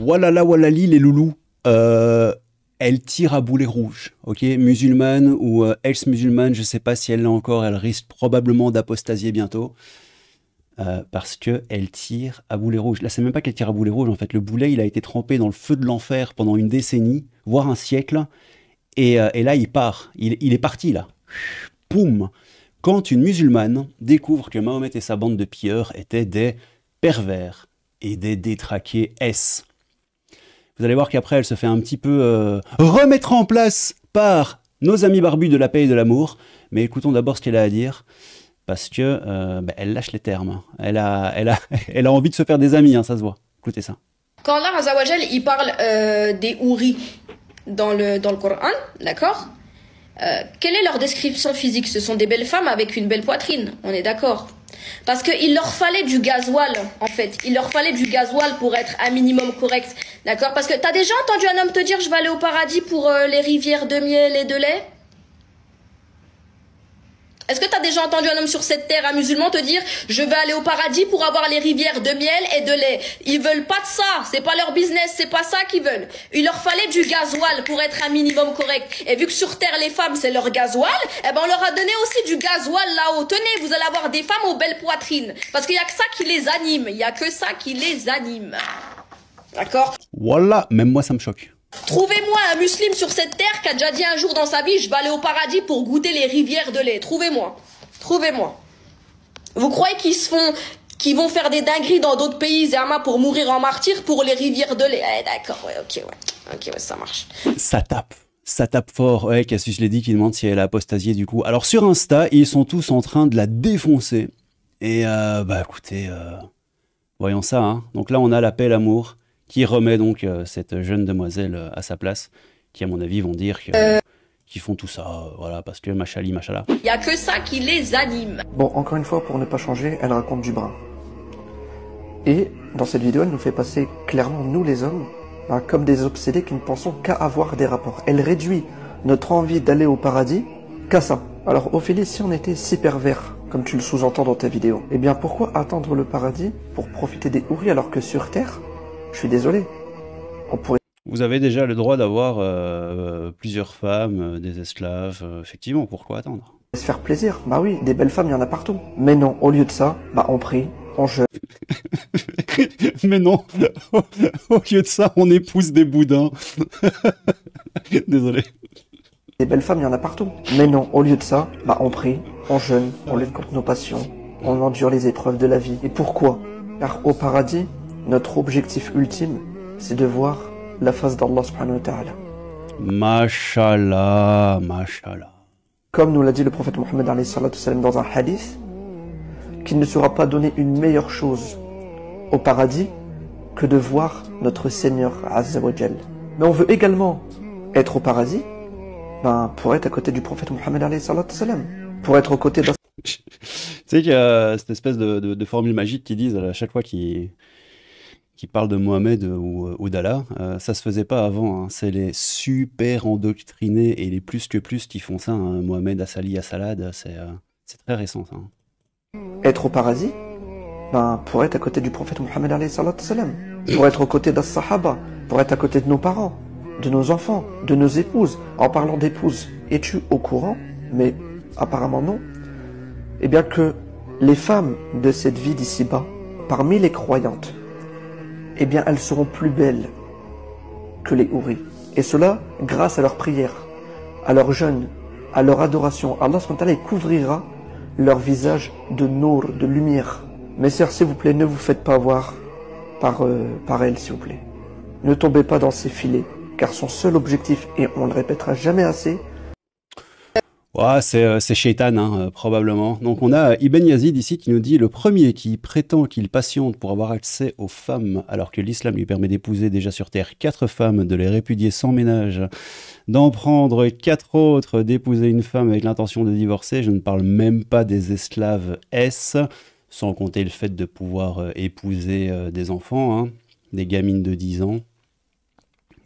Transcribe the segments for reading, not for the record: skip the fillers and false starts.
Walala walali les loulous, elle tire à boulet rouge, ok, musulmane ou ex-musulmane, je sais pas si elle l'est encore, elle risque probablement d'apostasier bientôt, parce que elle tire à boulet rouge. Là, c'est même pas qu'elle tire à boulet rouge, en fait, le boulet, il a été trempé dans le feu de l'enfer pendant une décennie, voire un siècle, et là, il part, il est parti, là. Poum! Quand une musulmane découvre que Mahomet et sa bande de pilleurs étaient des pervers et des détraqués S. Vous allez voir qu'après, elle se fait un petit peu remettre en place par nos amis barbus de la paix et de l'amour. Mais écoutons d'abord ce qu'elle a à dire, parce que elle lâche les termes. Elle a envie de se faire des amis, hein, ça se voit. Écoutez ça. Quand Allah Azzawajal, il parle des houris dans le Coran, d'accord, quelle est leur description physique? Ce sont des belles femmes avec une belle poitrine, on est d'accord. Parce qu'il leur fallait du gasoil, en fait. Il leur fallait du gasoil pour être un minimum correct, d'accord. Parce que t'as déjà entendu un homme te dire « Je vais aller au paradis pour les rivières de miel et de lait » ? Est-ce que tu as déjà entendu un homme sur cette terre, un musulman, te dire « Je vais aller au paradis pour avoir les rivières de miel et de lait ». Ils veulent pas de ça, c'est pas leur business, c'est pas ça qu'ils veulent. Il leur fallait du gasoil pour être un minimum correct. Et vu que sur terre, les femmes, c'est leur gasoil, eh ben on leur a donné aussi du gasoil là-haut. Tenez, vous allez avoir des femmes aux belles poitrines. Parce qu'il y a que ça qui les anime, il y a que ça qui les anime. D'accord ? Voilà, même moi ça me choque. Trouvez-moi un musulman sur cette terre qui a déjà dit un jour dans sa vie « Je vais aller au paradis pour goûter les rivières de lait ». Trouvez-moi. Trouvez-moi. Vous croyez qu'ils vont faire des dingueries dans d'autres pays, Zerma, pour mourir en martyr pour les rivières de lait? Eh d'accord, ouais, ok, ouais, ça marche. Ça tape fort. Ouais, Cassius l'a dit, qui demande si elle a apostasié du coup. Alors sur Insta, ils sont tous en train de la défoncer. Et écoutez, voyons ça, hein. Donc là, on a l'appel l'amour qui remet donc cette jeune demoiselle à sa place, qui à mon avis vont dire qu'ils font tout ça, voilà, parce que machali, machala. Il n'y a que ça qui les anime. Bon, encore une fois, pour ne pas changer, elle raconte du brin. Et dans cette vidéo, elle nous fait passer clairement, nous les hommes, comme des obsédés qui ne pensons qu'à avoir des rapports. Elle réduit notre envie d'aller au paradis qu'à ça. Alors Ophélie, si on était si pervers, comme tu le sous-entends dans ta vidéo, eh bien pourquoi attendre le paradis pour profiter des houris alors que sur Terre, je suis désolé, on pourrait... Vous avez déjà le droit d'avoir plusieurs femmes, des esclaves, effectivement, pourquoi attendre? se faire plaisir. Bah oui, des belles femmes, il y en a partout. Mais non, au lieu de ça, on prie, on jeûne. Mais non, au lieu de ça, on épouse des boudins. Désolé. Des belles femmes, il y en a partout. Mais non, au lieu de ça, on prie, on jeûne, on lutte contre nos passions, on endure les épreuves de la vie. Et pourquoi? Car au paradis, notre objectif ultime, c'est de voir la face d'Allah subhanahu wa ta'ala. Mashallah, mashallah. Comme nous l'a dit le prophète Mohammed alayhi salatu salam dans un hadith, qu'il ne sera pas donné une meilleure chose au paradis que de voir notre Seigneur Azza wa Jal. Mais on veut également être au paradis pour être à côté du prophète Mohammed alayhi salatu salam, pour être aux côtés d'un... Tu sais qu'il y a cette espèce de formule magique qui disent à chaque fois qu'ils parlent de Mohamed ou d'Allah, ça se faisait pas avant, hein. C'est les super endoctrinés et les plus que plus qui font ça, hein. Mohamed Assali Assalad, c'est très récent ça, hein. Être au paradis, pour être à côté du prophète Mohammed alayhi salatu salam, pour être aux côtés des sahaba, pour être à côté de nos parents, de nos enfants, de nos épouses. En parlant d'épouses, es-tu au courant? Mais apparemment non. Eh bien que les femmes de cette vie d'ici-bas, parmi les croyantes, eh bien elles seront plus belles que les houris. Et cela grâce à leur prière, à leur jeûne, à leur adoration. Allah subhanahu wa ta'ala couvrira leur visage de nour, de lumière. Mes sœurs, s'il vous plaît, ne vous faites pas avoir par elle, s'il vous plaît. Ne tombez pas dans ces filets, car son seul objectif, et on le répétera jamais assez, ouais, c'est Shaitan, hein, probablement. Donc on a Ibn Yazid ici qui nous dit « Le premier qui prétend qu'il patiente pour avoir accès aux femmes, alors que l'islam lui permet d'épouser déjà sur terre 4 femmes, de les répudier sans ménage, d'en prendre 4 autres, d'épouser une femme avec l'intention de divorcer, je ne parle même pas des esclaves S, sans compter le fait de pouvoir épouser des enfants, hein, des gamines de 10 ans. »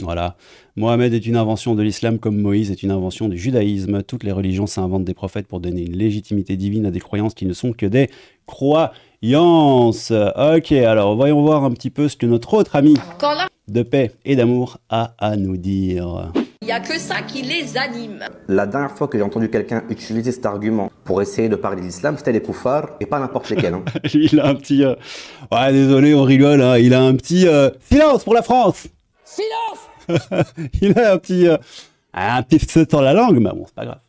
Voilà. Mohamed est une invention de l'islam comme Moïse est une invention du judaïsme. Toutes les religions s'inventent des prophètes pour donner une légitimité divine à des croyances qui ne sont que des croyances. Yans. Ok, alors voyons voir un petit peu ce que notre autre ami Quand là, de paix et d'amour a à nous dire. il n'y a que ça qui les anime. La dernière fois que j'ai entendu quelqu'un utiliser cet argument pour essayer de parler de l'islam, c'était les koufars et pas n'importe lesquels. Hein. Lui, il a un petit... Ouais, désolé, on rigole, hein. Il a un petit... Silence pour la France. Silence. Il a un petit feu sur la langue, mais bon, c'est pas grave.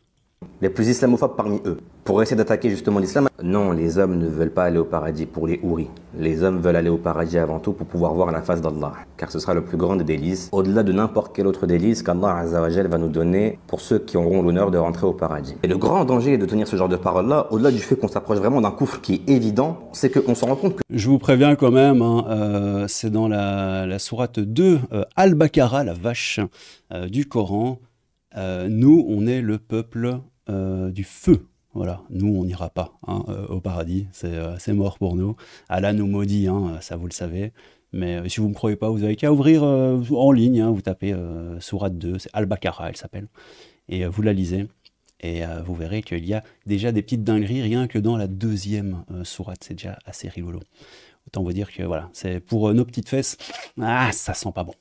Les plus islamophobes parmi eux, pour essayer d'attaquer justement l'islam. Non, les hommes ne veulent pas aller au paradis pour les houris. Les hommes veulent aller au paradis avant tout pour pouvoir voir la face d'Allah, car ce sera le plus grand des délices, au-delà de n'importe quel autre délice qu'Allah Azza wa Jal va nous donner pour ceux qui auront l'honneur de rentrer au paradis. Et le grand danger de tenir ce genre de paroles-là, au-delà du fait qu'on s'approche vraiment d'un coufre qui est évident, c'est qu'on se rend compte que... Je vous préviens quand même, hein, c'est dans la sourate 2, Al-Baqarah, la vache du Coran. Nous, on est le peuple du feu. Voilà, nous, on n'ira pas hein, au paradis, c'est mort pour nous. Allah nous maudit, hein, ça vous le savez. Mais si vous ne me croyez pas, vous avez qu'à ouvrir en ligne, hein, vous tapez sourate 2, c'est Al-Baqarah, elle s'appelle, et vous la lisez. Et vous verrez qu'il y a déjà des petites dingueries rien que dans la deuxième sourate, c'est déjà assez rigolo. Autant vous dire que voilà, c'est pour nos petites fesses, ça sent pas bon.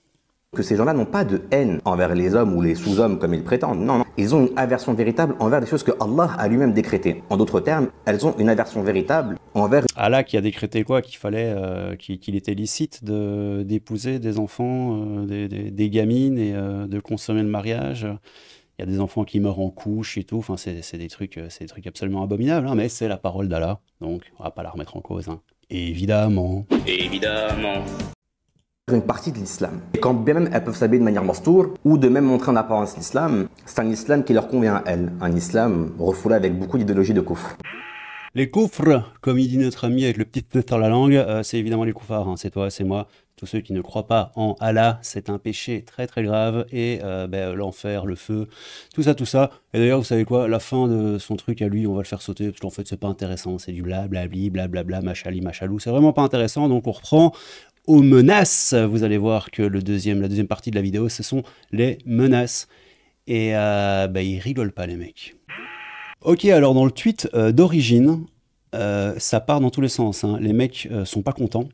Que ces gens-là n'ont pas de haine envers les hommes ou les sous-hommes comme ils prétendent. Non, non. Ils ont une aversion véritable envers des choses que Allah a lui-même décrétées. En d'autres termes, elles ont une aversion véritable envers... Allah qui a décrété quoi? Qu'il fallait, qu'il était licite d'épouser des enfants, des gamines et de consommer le mariage. Il y a des enfants qui meurent en couche et tout. Enfin, c'est des trucs absolument abominables. Hein, mais c'est la parole d'Allah. Donc, on va pas la remettre en cause. Hein. Évidemment. Évidemment. Une partie de l'islam. Et quand bien même elles peuvent s'habiller de manière mastour ou de même montrer en apparence l'islam, c'est un islam qui leur convient à elles. Un islam refoulé avec beaucoup d'idéologie de koufr. Les koufrs, comme il dit notre ami avec le petit peu sur la langue, c'est évidemment les koufars. Hein. C'est toi, c'est moi. Tous ceux qui ne croient pas en Allah, c'est un péché très très grave. Et l'enfer, le feu, tout ça. Et d'ailleurs, vous savez quoi? La fin de son truc à lui, on va le faire sauter parce qu'en fait, c'est pas intéressant. C'est du blablabli, blablabla, machali, machalou. C'est vraiment pas intéressant. Donc on reprend aux menaces. Vous allez voir que la deuxième partie de la vidéo, ce sont les menaces. Et ils rigolent pas, les mecs. Ok, alors dans le tweet d'origine, ça part dans tous les sens. Hein. Les mecs sont pas contents.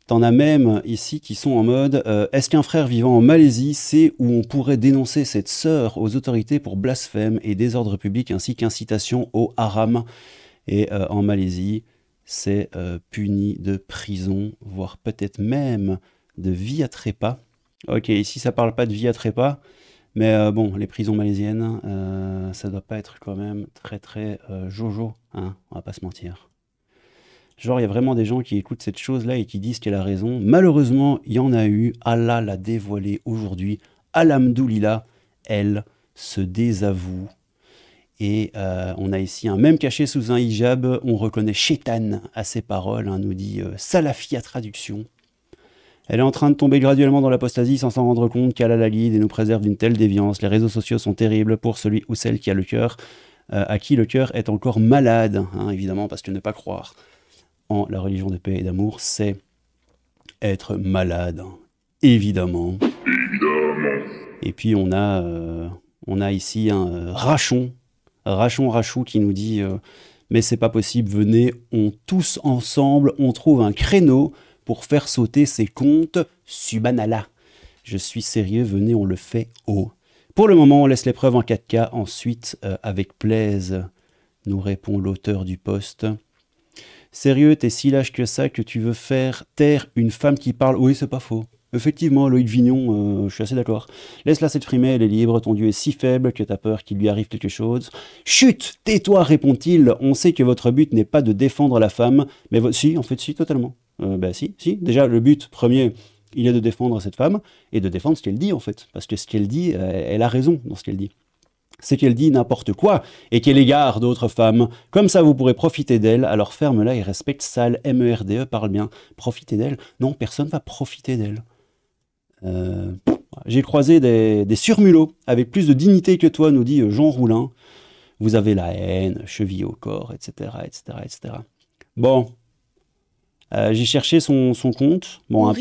T'en as même ici qui sont en mode est-ce qu'un frère vivant en Malaisie sait où on pourrait dénoncer cette sœur aux autorités pour blasphème et désordre public ainsi qu'incitation au haram? Et en Malaisie, c'est puni de prison, voire peut-être même de vie à trépas. Ok, ici ça parle pas de vie à trépas, mais bon, les prisons malaisiennes, ça doit pas être quand même très très jojo, hein, on va pas se mentir. Genre, il y a vraiment des gens qui écoutent cette chose-là et qui disent qu'elle a raison. Malheureusement, il y en a eu, Allah l'a dévoilé aujourd'hui. Alhamdoulilah, elle se désavoue. Et on a ici un même caché sous un hijab, on reconnaît Shaitan à ses paroles, hein, nous dit Salafi à traduction. Elle est en train de tomber graduellement dans l'apostasie sans s'en rendre compte qu'Allah la guide et nous préserve d'une telle déviance. Les réseaux sociaux sont terribles pour celui ou celle qui a le cœur, à qui le cœur est encore malade, hein, évidemment, parce que ne pas croire en la religion de paix et d'amour, c'est être malade, hein, évidemment. Et puis on a ici un Rachou qui nous dit mais c'est pas possible, venez, on tous ensemble, on trouve un créneau pour faire sauter ces comptes, subhanallah. Je suis sérieux, venez, on le fait haut. Pour le moment, on laisse les preuves en 4K, ensuite, avec plaise, nous répond l'auteur du post. Sérieux, t'es si lâche que ça que tu veux faire taire une femme qui parle? Oui, c'est pas faux. Effectivement, Loïc Vignon, je suis assez d'accord. Laisse-la s'exprimer, elle est libre, ton Dieu est si faible que t'as peur qu'il lui arrive quelque chose. Chut, tais-toi, répond-il, on sait que votre but n'est pas de défendre la femme, mais si, en fait, si, totalement. Si. Déjà, le but premier, il est de défendre cette femme, et de défendre ce qu'elle dit, en fait. Parce que ce qu'elle dit, elle a raison dans ce qu'elle dit. C'est qu'elle dit n'importe quoi, et qu'elle égare d'autres femmes. Comme ça, vous pourrez profiter d'elle, alors ferme-la et respecte sale, MERDE, parle bien. Profiter d'elle? Non, personne va profiter d'elle. J'ai croisé des surmulots avec plus de dignité que toi, nous dit Jean Roulin. Vous avez la haine, chevillée au corps, etc. etc. Bon, j'ai cherché son compte, bon, un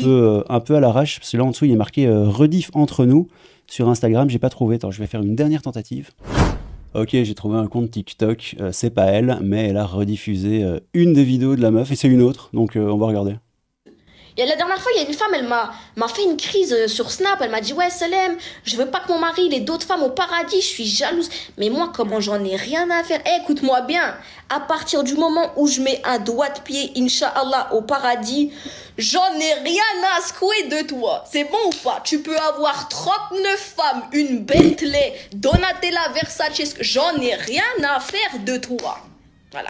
peu à l'arrache, parce que là en dessous il est marqué rediff entre nous sur Instagram, j'ai pas trouvé. Attends, je vais faire une dernière tentative. Ok, j'ai trouvé un compte TikTok, c'est pas elle, mais elle a rediffusé une des vidéos de la meuf et c'est une autre, donc on va regarder. Et la dernière fois, il y a une femme, elle m'a fait une crise sur Snap. Elle m'a dit, ouais, Salem, je veux pas que mon mari ait d'autres femmes au paradis, je suis jalouse. Mais moi, comment j'en ai rien à faire? Écoute-moi bien, à partir du moment où je mets un doigt de pied, Inch'Allah, au paradis, j'en ai rien à secouer de toi. C'est bon ou pas? Tu peux avoir 39 femmes, une Bentley, Donatella, Versace, j'en ai rien à faire de toi. Voilà.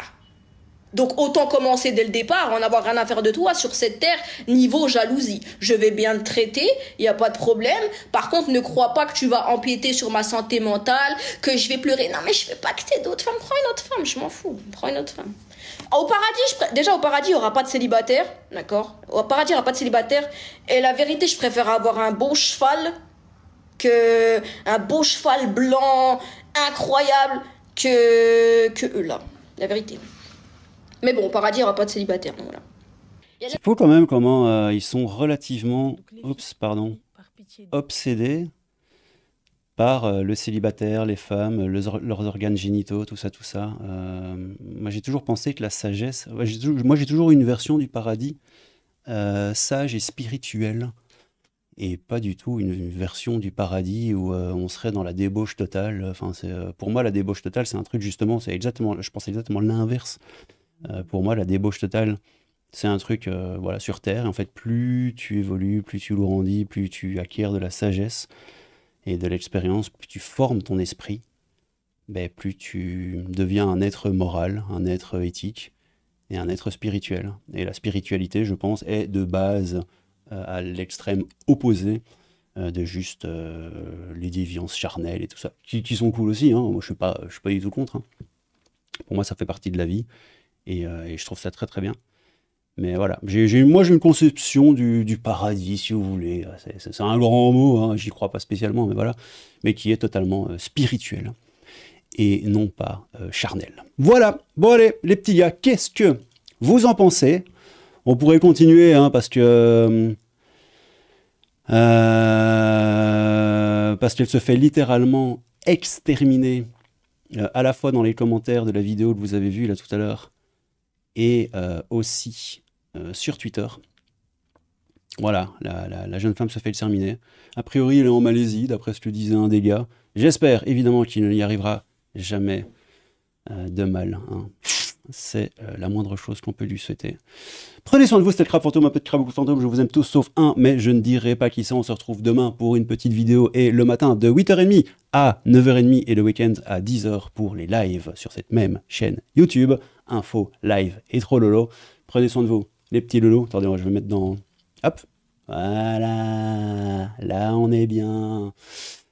Donc autant commencer dès le départ, en avoir rien à faire de toi sur cette terre, niveau jalousie. Je vais bien te traiter, il n'y a pas de problème. Par contre, ne crois pas que tu vas empiéter sur ma santé mentale, que je vais pleurer. Non mais je veux pas que t'aies d'autres femmes, prends une autre femme, je m'en fous, prends une autre femme. Au paradis, déjà au paradis, il n'y aura pas de célibataire, d'accord? Au paradis, il n'y aura pas de célibataire. Et la vérité, je préfère avoir un beau cheval, un beau cheval blanc, incroyable, que eux là, la vérité. Mais bon, au paradis, il n'y aura pas de célibataire. Voilà. C'est fou quand même comment ils sont relativement obsédés par le célibataire, les femmes, leurs organes génitaux, tout ça, tout ça. Moi, j'ai toujours pensé que la sagesse... Moi, j'ai toujours eu une version du paradis sage et spirituelle, et pas du tout une version du paradis où on serait dans la débauche totale. Enfin, pour moi, la débauche totale, c'est un truc justement... Je pense exactement l'inverse. Pour moi, la débauche totale, c'est un truc voilà, sur Terre. En fait, plus tu évolues, plus tu grandis, plus tu acquiers de la sagesse et de l'expérience, plus tu formes ton esprit, ben, plus tu deviens un être moral, un être éthique et un être spirituel. Et la spiritualité, je pense, est de base à l'extrême opposé de juste les déviances charnelles et tout ça, qui sont cool aussi. Hein. Moi, je suis pas du tout contre. Hein. Pour moi, ça fait partie de la vie. Et je trouve ça très très bien. Mais voilà, moi j'ai une conception du paradis, si vous voulez. C'est un grand mot, hein, j'y crois pas spécialement, mais voilà. Mais qui est totalement spirituel et non pas charnel. Voilà, bon allez, les petits gars, qu'est-ce que vous en pensez? On pourrait continuer, hein, parce que... parce qu'elle se fait littéralement exterminer à la fois dans les commentaires de la vidéo que vous avez vue là tout à l'heure, et aussi sur Twitter. Voilà, la jeune femme se fait exterminer. A priori, elle est en Malaisie, d'après ce que disait un des gars. J'espère évidemment qu'il n'y arrivera jamais de mal. Hein. C'est la moindre chose qu'on peut lui souhaiter. Prenez soin de vous, c'était le Crabe Fantôme, un peu de Crabe Fantôme, je vous aime tous sauf un, mais je ne dirai pas qui c'est. On se retrouve demain pour une petite vidéo et le matin de 8h30 à 9h30 et le week-end à 10h pour les lives sur cette même chaîne YouTube. Info, live et trop lolo. Prenez soin de vous, les petits lolos. Attendez, moi je vais mettre dans... Hop, voilà, là on est bien.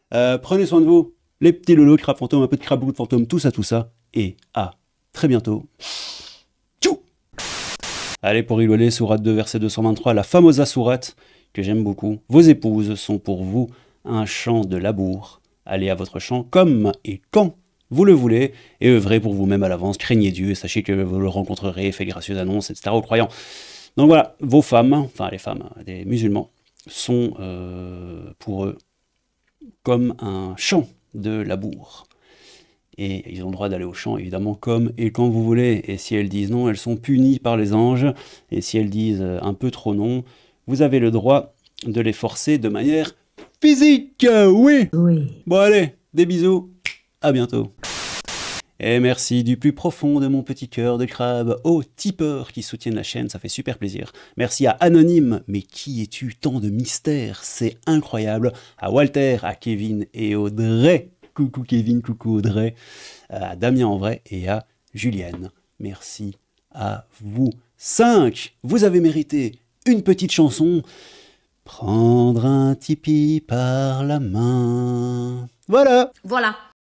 Prenez soin de vous, les petits lolos, Crabe Fantôme, un peu de Crabe Fantôme, tout ça, et à très bientôt. Tchou. Allez, pour rigoler, sourate 2, verset 223, la fameuse sourate que j'aime beaucoup. Vos épouses sont pour vous un champ de labour. Allez à votre champ comme et quand vous le voulez, et œuvrez pour vous-même à l'avance, craignez Dieu, et sachez que vous le rencontrerez, faites gracieuses annonces, etc. aux croyants. Donc voilà, vos femmes, enfin les femmes des musulmans, sont pour eux comme un champ de labour. Et ils ont le droit d'aller au champ, évidemment, comme et quand vous voulez. Et si elles disent non, elles sont punies par les anges. Et si elles disent un peu trop non, vous avez le droit de les forcer de manière physique. Oui. Bon allez, des bisous. À bientôt. Et merci du plus profond de mon petit cœur de crabe aux tipeurs qui soutiennent la chaîne, ça fait super plaisir. Merci à Anonyme, mais qui es-tu? Tant de mystères, c'est incroyable. À Walter, à Kevin et Audrey. Coucou Kevin, coucou Audrey. À Damien en vrai et à Julienne. Merci à vous 5. Vous avez mérité une petite chanson. Prendre un tipi par la main. Voilà. Voilà.